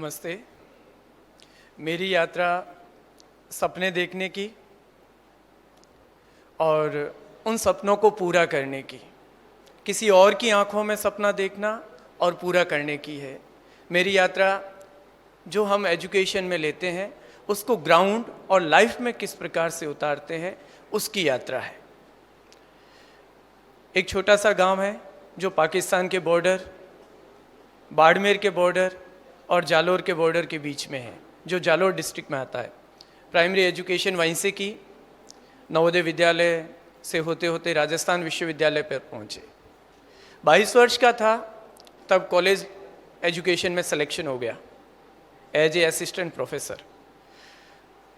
नमस्ते। मेरी यात्रा सपने देखने की और उन सपनों को पूरा करने की, किसी और की आंखों में सपना देखना और पूरा करने की है। मेरी यात्रा जो हम एजुकेशन में लेते हैं उसको ग्राउंड और लाइफ में किस प्रकार से उतारते हैं, उसकी यात्रा है। एक छोटा सा गांव है जो पाकिस्तान के बॉर्डर, बाड़मेर के बॉर्डर और जालोर के बॉर्डर के बीच में है, जो जालोर डिस्ट्रिक्ट में आता है। प्राइमरी एजुकेशन वहीं से की, नवोदय विद्यालय से होते होते राजस्थान विश्वविद्यालय पर पहुँचे। 22 वर्ष का था तब कॉलेज एजुकेशन में सिलेक्शन हो गया as a assistant professor.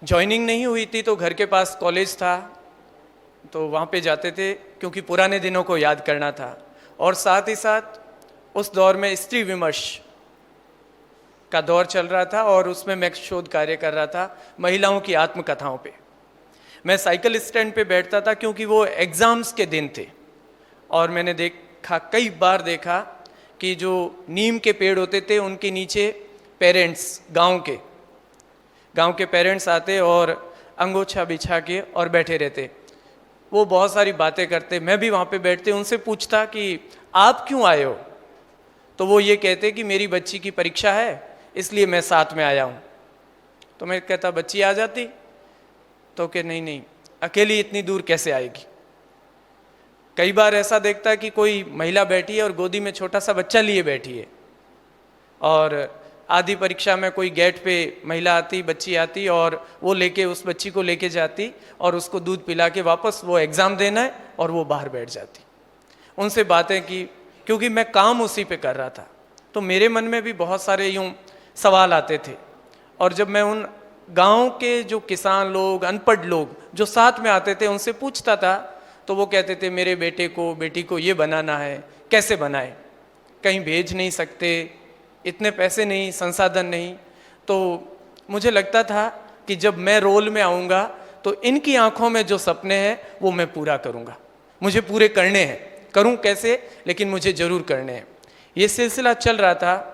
Joining नहीं हुई थी तो घर के पास कॉलेज था तो वहाँ पे जाते थे, क्योंकि पुराने दिनों को याद करना था। और साथ ही साथ उस दौर में स्त्री विमर्श का दौर चल रहा था और उसमें मैं शोध कार्य कर रहा था महिलाओं की आत्मकथाओं पे। मैं साइकिल स्टैंड पे बैठता था क्योंकि वो एग्ज़ाम्स के दिन थे और मैंने देखा, कई बार देखा कि जो नीम के पेड़ होते थे उनके नीचे पेरेंट्स, गांव के पेरेंट्स आते और अंगोछा बिछा के और बैठे रहते। वो बहुत सारी बातें करते, मैं भी वहाँ पे बैठते, उनसे पूछता कि आप क्यों आए हो, तो वो ये कहते कि मेरी बच्ची की परीक्षा है इसलिए मैं साथ में आया हूँ। तो मैं कहता बच्ची आ जाती, तो कि नहीं, अकेली इतनी दूर कैसे आएगी। कई बार ऐसा देखता है कि कोई महिला बैठी है और गोदी में छोटा सा बच्चा लिए बैठी है और आधी परीक्षा में कोई गेट पे महिला आती, बच्ची आती और वो लेके उस बच्ची को लेके जाती और उसको दूध पिला के वापस वो एग्ज़ाम देना है और वो बाहर बैठ जाती। उनसे बातें की, क्योंकि मैं काम उसी पे कर रहा था तो मेरे मन में भी बहुत सारे यूँ सवाल आते थे। और जब मैं उन गांव के जो किसान लोग, अनपढ़ लोग जो साथ में आते थे उनसे पूछता था तो वो कहते थे मेरे बेटे को, बेटी को ये बनाना है, कैसे बनाए, कहीं भेज नहीं सकते, इतने पैसे नहीं, संसाधन नहीं। तो मुझे लगता था कि जब मैं रोल में आऊँगा तो इनकी आंखों में जो सपने हैं वो मैं पूरा करूँगा, मुझे पूरे करने हैं। करूँ कैसे, लेकिन मुझे ज़रूर करने हैं। ये सिलसिला चल रहा था।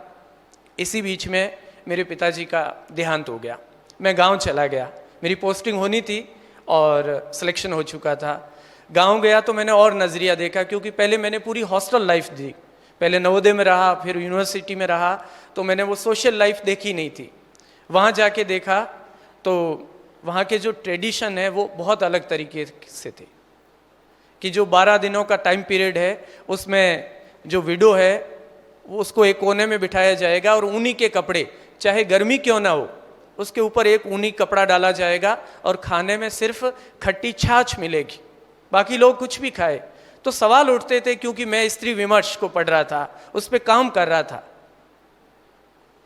इसी बीच में मेरे पिताजी का देहांत हो गया। मैं गांव चला गया, मेरी पोस्टिंग होनी थी और सिलेक्शन हो चुका था। गांव गया तो मैंने और नज़रिया देखा, क्योंकि पहले मैंने पूरी हॉस्टल लाइफ दी, पहले नवोदय में रहा, फिर यूनिवर्सिटी में रहा, तो मैंने वो सोशल लाइफ देखी नहीं थी। वहाँ जाके देखा तो वहाँ के जो ट्रेडिशन है वो बहुत अलग तरीके से थे कि जो 12 दिनों का टाइम पीरियड है उसमें जो विडो है उसको एक कोने में बिठाया जाएगा और ऊनी के कपड़े, चाहे गर्मी क्यों ना हो, उसके ऊपर एक ऊनी कपड़ा डाला जाएगा और खाने में सिर्फ खट्टी छाछ मिलेगी, बाकी लोग कुछ भी खाए। तो सवाल उठते थे, क्योंकि मैं स्त्री विमर्श को पढ़ रहा था, उस पर काम कर रहा था,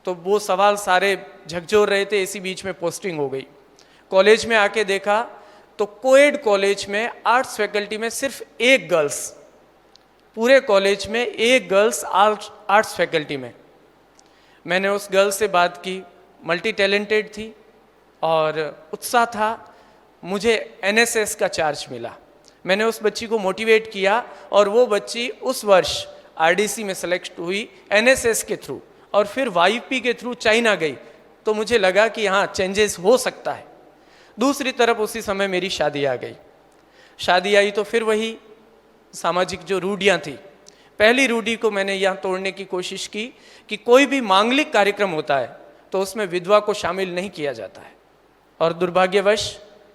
तो वो सवाल सारे झकझोर रहे थे। इसी बीच में पोस्टिंग हो गई। कॉलेज में आके देखा तो कोएड कॉलेज में आर्ट्स फैकल्टी में सिर्फ एक गर्ल्स, पूरे कॉलेज में एक गर्ल्स आर्ट्स फैकल्टी में। मैंने उस गर्ल से बात की, मल्टी टैलेंटेड थी और उत्साह था। मुझे एनएसएस का चार्ज मिला, मैंने उस बच्ची को मोटिवेट किया और वो बच्ची उस वर्ष आरडीसी में सेलेक्ट हुई एनएसएस के थ्रू और फिर वाईपी के थ्रू चाइना गई। तो मुझे लगा कि हाँ, चेंजेस हो सकता है। दूसरी तरफ उसी समय मेरी शादी आ गई। शादी आई तो फिर वही सामाजिक जो रूढ़ियाँ थी, पहली रूढ़ी को मैंने यहाँ तोड़ने की कोशिश की कि कोई भी मांगलिक कार्यक्रम होता है तो उसमें विधवा को शामिल नहीं किया जाता है। और दुर्भाग्यवश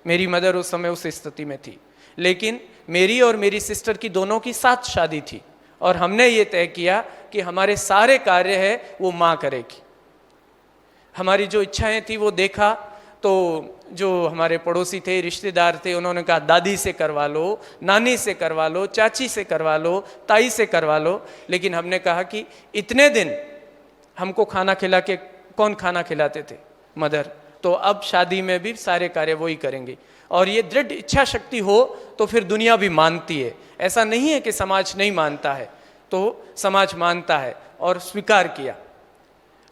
मेरी मदर उस समय उस स्थिति में थी, लेकिन मेरी और मेरी सिस्टर की दोनों की साथ शादी थी और हमने ये तय किया कि हमारे सारे कार्य है वो माँ करेगी। हमारी जो इच्छाएं थी वो देखा तो जो हमारे पड़ोसी थे, रिश्तेदार थे, उन्होंने कहा दादी से करवा लो, नानी से करवा लो, चाची से करवा लो, ताई से करवा लो। लेकिन हमने कहा कि इतने दिन हमको खाना खिला के कौन खाना खिलाते थे, मदर, तो अब शादी में भी सारे कार्य वो ही करेंगे। और ये दृढ़ इच्छा शक्ति हो तो फिर दुनिया भी मानती है। ऐसा नहीं है कि समाज नहीं मानता है, तो समाज मानता है और स्वीकार किया।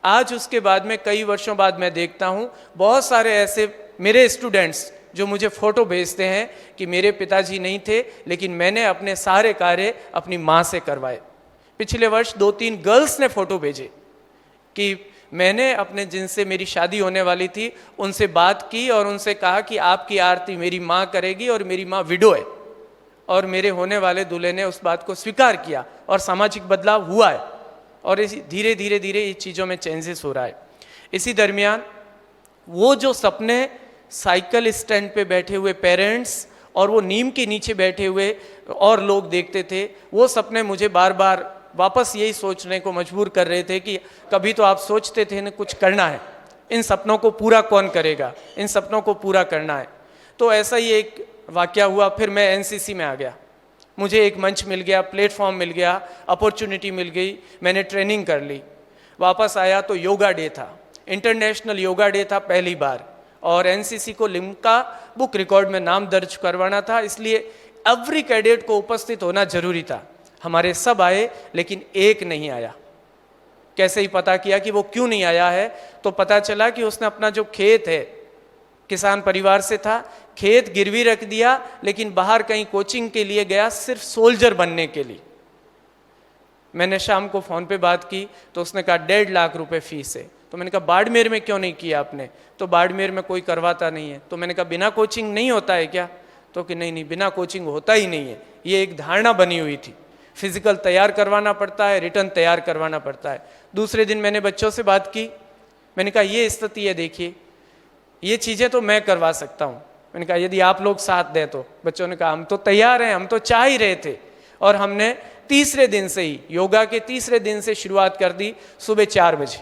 आज उसके बाद में कई वर्षों बाद मैं देखता हूँ बहुत सारे ऐसे मेरे स्टूडेंट्स जो मुझे फ़ोटो भेजते हैं कि मेरे पिताजी नहीं थे लेकिन मैंने अपने सारे कार्य अपनी माँ से करवाए। पिछले वर्ष 2-3 गर्ल्स ने फ़ोटो भेजे कि मैंने अपने जिनसे मेरी शादी होने वाली थी उनसे बात की और उनसे कहा कि आपकी आरती मेरी माँ करेगी, और मेरी माँ विडो है। और मेरे होने वाले दूल्हे ने उस बात को स्वीकार किया और सामाजिक बदलाव हुआ है, और इसी धीरे धीरे धीरे ये चीज़ों में चेंजेस हो रहा है। इसी दरमियान वो जो सपने साइकिल स्टैंड पे बैठे हुए पेरेंट्स और वो नीम के नीचे बैठे हुए और लोग देखते थे, वो सपने मुझे बार बार वापस यही सोचने को मजबूर कर रहे थे कि कभी तो आप सोचते थे ना कुछ करना है, इन सपनों को पूरा कौन करेगा, इन सपनों को पूरा करना है। तो ऐसा ही एक वाकया हुआ। फिर मैं एनसीसी में आ गया, मुझे एक मंच मिल गया, प्लेटफॉर्म मिल गया, अपॉर्चुनिटी मिल गई, मैंने ट्रेनिंग कर ली। वापस आया तो योगा डे था, इंटरनेशनल योगा डे था पहली बार, और एनसीसी को लिम्का बुक रिकॉर्ड में नाम दर्ज करवाना था, इसलिए एवरी कैडेट को उपस्थित होना जरूरी था। हमारे सब आए लेकिन एक नहीं आया। कैसे ही पता किया कि वो क्यों नहीं आया है, तो पता चला कि उसने अपना जो खेत है, किसान परिवार से था, खेत गिरवी रख दिया, लेकिन बाहर कहीं कोचिंग के लिए गया सिर्फ सोल्जर बनने के लिए। मैंने शाम को फ़ोन पे बात की तो उसने कहा 1.5 लाख रुपए फीस है। तो मैंने कहा बाड़मेर में क्यों नहीं किया आपने? तो बाड़मेर में कोई करवाता नहीं है। तो मैंने कहा बिना कोचिंग नहीं होता है क्या? तो कि नहीं बिना कोचिंग होता ही नहीं है, ये एक धारणा बनी हुई थी। फिजिकल तैयार करवाना पड़ता है, रिटर्न तैयार करवाना पड़ता है। दूसरे दिन मैंने बच्चों से बात की, मैंने कहा ये स्थिति है, देखिए ये चीज़ें तो मैं करवा सकता हूँ। मैंने कहा यदि आप लोग साथ दें तो। बच्चों ने कहा हम तो तैयार हैं, हम तो चाह ही रहे थे। और हमने तीसरे दिन से ही, योगा के तीसरे दिन से शुरुआत कर दी। सुबह 4 बजे,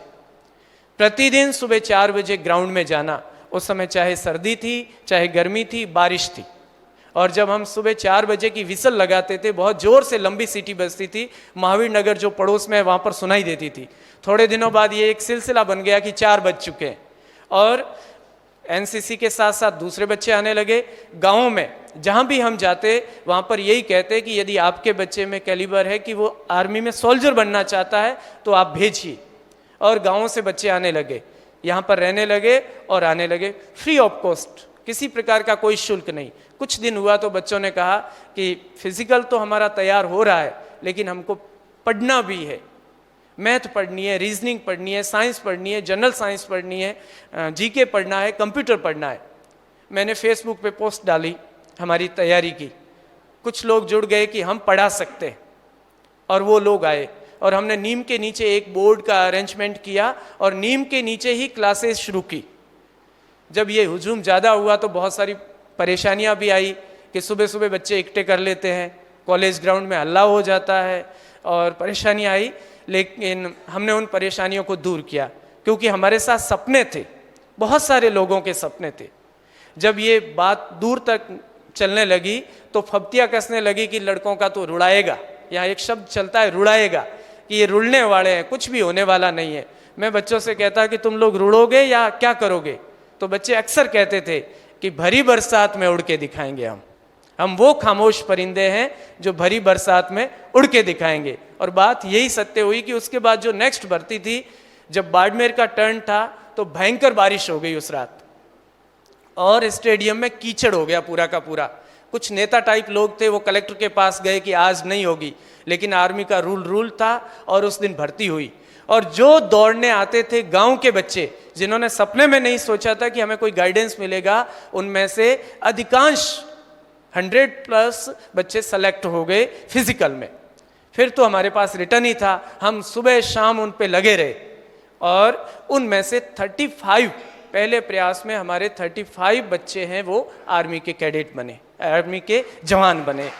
प्रतिदिन सुबह 4 बजे ग्राउंड में जाना। उस समय चाहे सर्दी थी, चाहे गर्मी थी, बारिश थी, और जब हम सुबह 4 बजे की विसल लगाते थे, बहुत जोर से लंबी सीटी बजती थी, महावीर नगर जो पड़ोस में है वहाँ पर सुनाई देती थी। थोड़े दिनों बाद ये एक सिलसिला बन गया कि 4 बज चुके हैं, और एनसीसी के साथ साथ दूसरे बच्चे आने लगे। गाँव में जहाँ भी हम जाते वहाँ पर यही कहते कि यदि आपके बच्चे में कैलिबर है कि वो आर्मी में सोल्जर बनना चाहता है तो आप भेजिए। और गाँव से बच्चे आने लगे, यहाँ पर रहने लगे और आने लगे फ्री ऑफ कॉस्ट, किसी प्रकार का कोई शुल्क नहीं। कुछ दिन हुआ तो बच्चों ने कहा कि फिजिकल तो हमारा तैयार हो रहा है, लेकिन हमको पढ़ना भी है, मैथ पढ़नी है, रीजनिंग पढ़नी है, साइंस पढ़नी है, जनरल साइंस पढ़नी है, जीके पढ़ना है, कंप्यूटर पढ़ना है। मैंने फेसबुक पे पोस्ट डाली हमारी तैयारी की, कुछ लोग जुड़ गए कि हम पढ़ा सकते हैं, और वो लोग आए और हमने नीम के नीचे एक बोर्ड का अरेंजमेंट किया और नीम के नीचे ही क्लासेस शुरू की। जब ये हुजूम ज़्यादा हुआ तो बहुत सारी परेशानियां भी आई कि सुबह सुबह बच्चे इकट्ठे कर लेते हैं, कॉलेज ग्राउंड में हल्ला हो जाता है और परेशानियां आई। लेकिन हमने उन परेशानियों को दूर किया, क्योंकि हमारे साथ सपने थे, बहुत सारे लोगों के सपने थे। जब ये बात दूर तक चलने लगी तो फब्तियाँ कसने लगी कि लड़कों का तो रुड़ाएगा, यहाँ एक शब्द चलता है रुड़ाएगा, कि ये रुड़ने वाले हैं, कुछ भी होने वाला नहीं है। मैं बच्चों से कहता कि तुम लोग रुड़ोगे या क्या करोगे? तो बच्चे अक्सर कहते थे कि भरी बरसात में उड़ के दिखाएंगे हम वो खामोश परिंदे हैं जो भरी बरसात में उड़ के दिखाएंगे। और बात यही सत्य हुई कि उसके बाद जो नेक्स्ट भर्ती थी, जब बाड़मेर का टर्न था तो भयंकर बारिश हो गई उस रात, और स्टेडियम में कीचड़ हो गया पूरा का पूरा। कुछ नेता टाइप लोग थे, वो कलेक्टर के पास गए कि आज नहीं होगी, लेकिन आर्मी का रूल था और उस दिन भर्ती हुई। और जो दौड़ने आते थे गांव के बच्चे, जिन्होंने सपने में नहीं सोचा था कि हमें कोई गाइडेंस मिलेगा, उनमें से अधिकांश 100+ बच्चे सेलेक्ट हो गए फिजिकल में। फिर तो हमारे पास रिटर्न ही था, हम सुबह शाम उन पे लगे रहे, और उनमें से 35 पहले प्रयास में हमारे 35 बच्चे हैं वो आर्मी के कैडेट बने, आर्मी के जवान बने।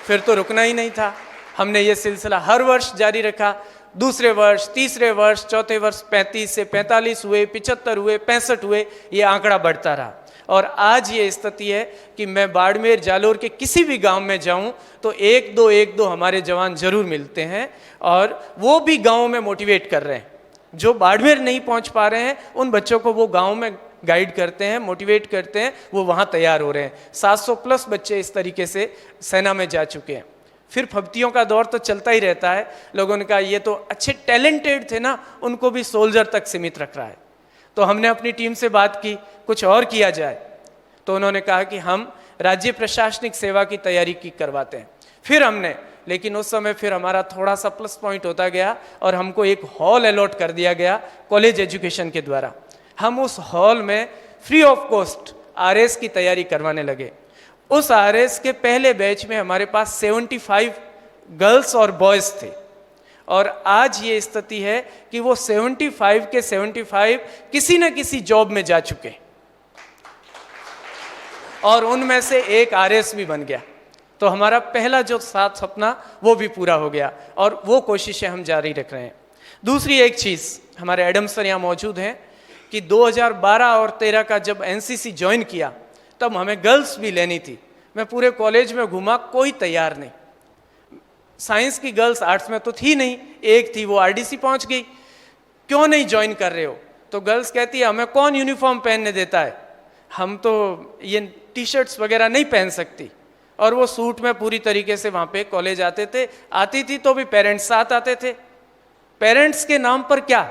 फिर तो रुकना ही नहीं था, हमने ये सिलसिला हर वर्ष जारी रखा। दूसरे वर्ष, तीसरे वर्ष, चौथे वर्ष 35 से 45 हुए, 75 हुए, 65 हुए, ये आंकड़ा बढ़ता रहा। और आज ये स्थिति है कि मैं बाड़मेर, जालोर के किसी भी गांव में जाऊं तो एक दो हमारे जवान जरूर मिलते हैं, और वो भी गांव में मोटिवेट कर रहे हैं। जो बाड़मेर नहीं पहुंच पा रहे हैं उन बच्चों को वो गांव में गाइड करते हैं, मोटिवेट करते हैं, वो वहां तैयार हो रहे हैं। 700+ बच्चे इस तरीके से सेना में जा चुके हैं। फिर फब्तियों का दौर तो चलता ही रहता है। लोगों ने कहा ये तो अच्छे टैलेंटेड थे ना, उनको भी सोल्जर तक सीमित रख रहा है। तो हमने अपनी टीम से बात की कुछ और किया जाए, तो उन्होंने कहा कि हम राज्य प्रशासनिक सेवा की तैयारी की करवाते हैं। फिर हमने लेकिन उस समय फिर हमारा थोड़ा सा प्लस पॉइंट होता गया और हमको एक हॉल अलॉट कर दिया गया कॉलेज एजुकेशन के द्वारा। हम उस हॉल में फ्री ऑफ कॉस्ट आरएस की तैयारी करवाने लगे। उस आरएस के पहले बैच में हमारे पास 75 गर्ल्स और बॉयज़ थे, और आज ये स्थिति है कि वो 75 के 75 किसी न किसी जॉब में जा चुके, और उनमें से एक आरएस भी बन गया। तो हमारा पहला जो सपना वो भी पूरा हो गया, और वो कोशिशें हम जारी रख रहे हैं। दूसरी एक चीज़, हमारे एडम सर यहाँ मौजूद हैं, कि 2012 और 13 का जब एनसीसी ज्वाइन किया तब हमें गर्ल्स भी लेनी थी। मैं पूरे कॉलेज में घूमा, कोई तैयार नहीं। साइंस की गर्ल्स आर्ट्स में तो थी नहीं, एक थी वो आरडीसी पहुंच गई, क्यों नहीं ज्वाइन कर रहे हो? तो गर्ल्स कहती है हमें कौन यूनिफॉर्म पहनने देता है, हम तो ये टी शर्ट्स वगैरह नहीं पहन सकती। और वो सूट में पूरी तरीके से वहाँ पे कॉलेज आते थे, आती थी तो भी पेरेंट्स साथ आते थे। पेरेंट्स के नाम पर क्या?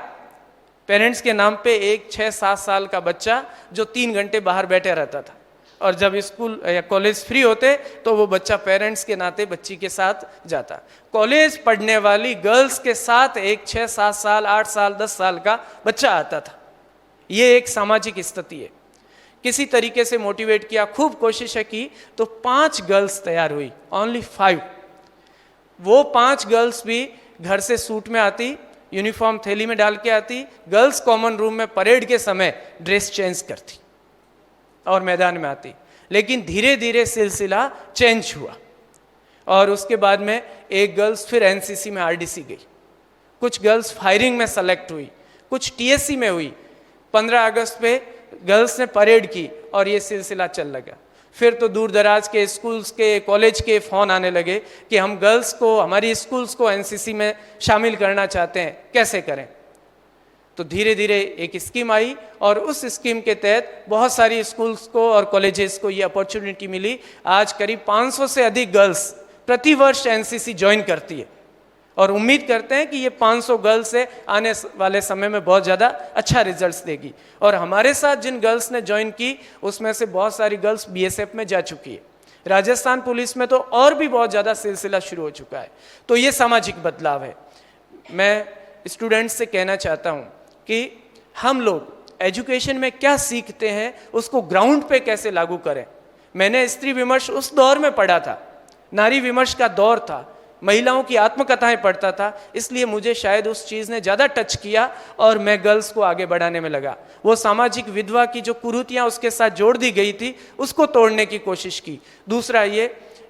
पेरेंट्स के नाम पे एक 6-7 साल का बच्चा जो 3 घंटे बाहर बैठे रहता था, और जब स्कूल या कॉलेज फ्री होते तो वो बच्चा पेरेंट्स के नाते बच्ची के साथ जाता। कॉलेज पढ़ने वाली गर्ल्स के साथ एक 6-7 साल, 8 साल, 10 साल का बच्चा आता था। ये एक सामाजिक स्थिति है। किसी तरीके से मोटिवेट किया, खूब कोशिशें की, तो 5 गर्ल्स तैयार हुई, ओनली 5। वो 5 गर्ल्स भी घर से सूट में आती, यूनिफॉर्म थैली में डाल के आती, गर्ल्स कॉमन रूम में परेड के समय ड्रेस चेंज करती और मैदान में आती। लेकिन धीरे धीरे सिलसिला चेंज हुआ, और उसके बाद में एक गर्ल्स फिर एनसीसी में आरडीसी गई, कुछ गर्ल्स फायरिंग में सेलेक्ट हुई, कुछ टीएससी में हुई। 15 अगस्त पे गर्ल्स ने परेड की, और ये सिलसिला चल लगा। फिर तो दूर दराज के स्कूल्स के, कॉलेज के फ़ोन आने लगे कि हम गर्ल्स को, हमारी स्कूल्स को एनसीसी में शामिल करना चाहते हैं, कैसे करें? तो धीरे धीरे एक स्कीम आई, और उस स्कीम के तहत बहुत सारी स्कूल्स को और कॉलेजेस को ये अपॉर्चुनिटी मिली। आज करीब 500 से अधिक गर्ल्स प्रति वर्ष एनसीसी ज्वाइन करती है, और उम्मीद करते हैं कि ये 500 गर्ल्स से आने वाले समय में बहुत ज़्यादा अच्छा रिजल्ट्स देगी। और हमारे साथ जिन गर्ल्स ने ज्वाइन की उसमें से बहुत सारी गर्ल्स बीएसएफ में जा चुकी है, राजस्थान पुलिस में तो और भी बहुत ज़्यादा सिलसिला शुरू हो चुका है। तो ये सामाजिक बदलाव है। मैं स्टूडेंट्स से कहना चाहता हूँ कि हम लोग एजुकेशन में क्या सीखते हैं उसको ग्राउंड पे कैसे लागू करें। मैंने स्त्री विमर्श उस दौर में पढ़ा था, नारी विमर्श का दौर था, महिलाओं की आत्मकथाएं पढ़ता था, इसलिए मुझे शायद उस चीज़ ने ज़्यादा टच किया और मैं गर्ल्स को आगे बढ़ाने में लगा। वो सामाजिक विधवा की जो कुरीतियाँ उसके साथ जोड़ दी गई थी उसको तोड़ने की कोशिश की। दूसरा ये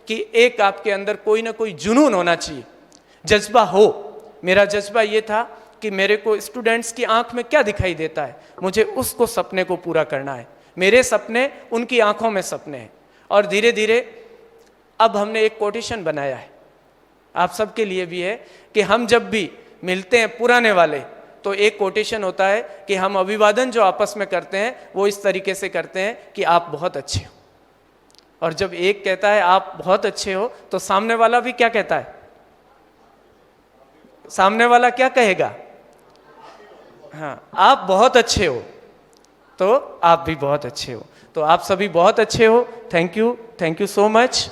कि एक आपके अंदर कोई ना कोई जुनून होना चाहिए, जज्बा हो। मेरा जज्बा ये था कि मेरे को स्टूडेंट्स की आंख में क्या दिखाई देता है, मुझे उसको सपने को पूरा करना है। मेरे सपने उनकी आंखों में सपने हैं। और धीरे धीरे अब हमने एक कोटेशन बनाया है, आप सबके लिए भी है, कि हम जब भी मिलते हैं पुराने वाले तो एक कोटेशन होता है कि हम अभिवादन जो आपस में करते हैं वो इस तरीके से करते हैं कि आप बहुत अच्छे हो। और जब एक कहता है आप बहुत अच्छे हो तो सामने वाला भी क्या कहता है? सामने वाला क्या कहेगा? हाँ, आप बहुत अच्छे हो, तो आप भी बहुत अच्छे हो। तो आप सभी बहुत अच्छे हो। Thank you so much.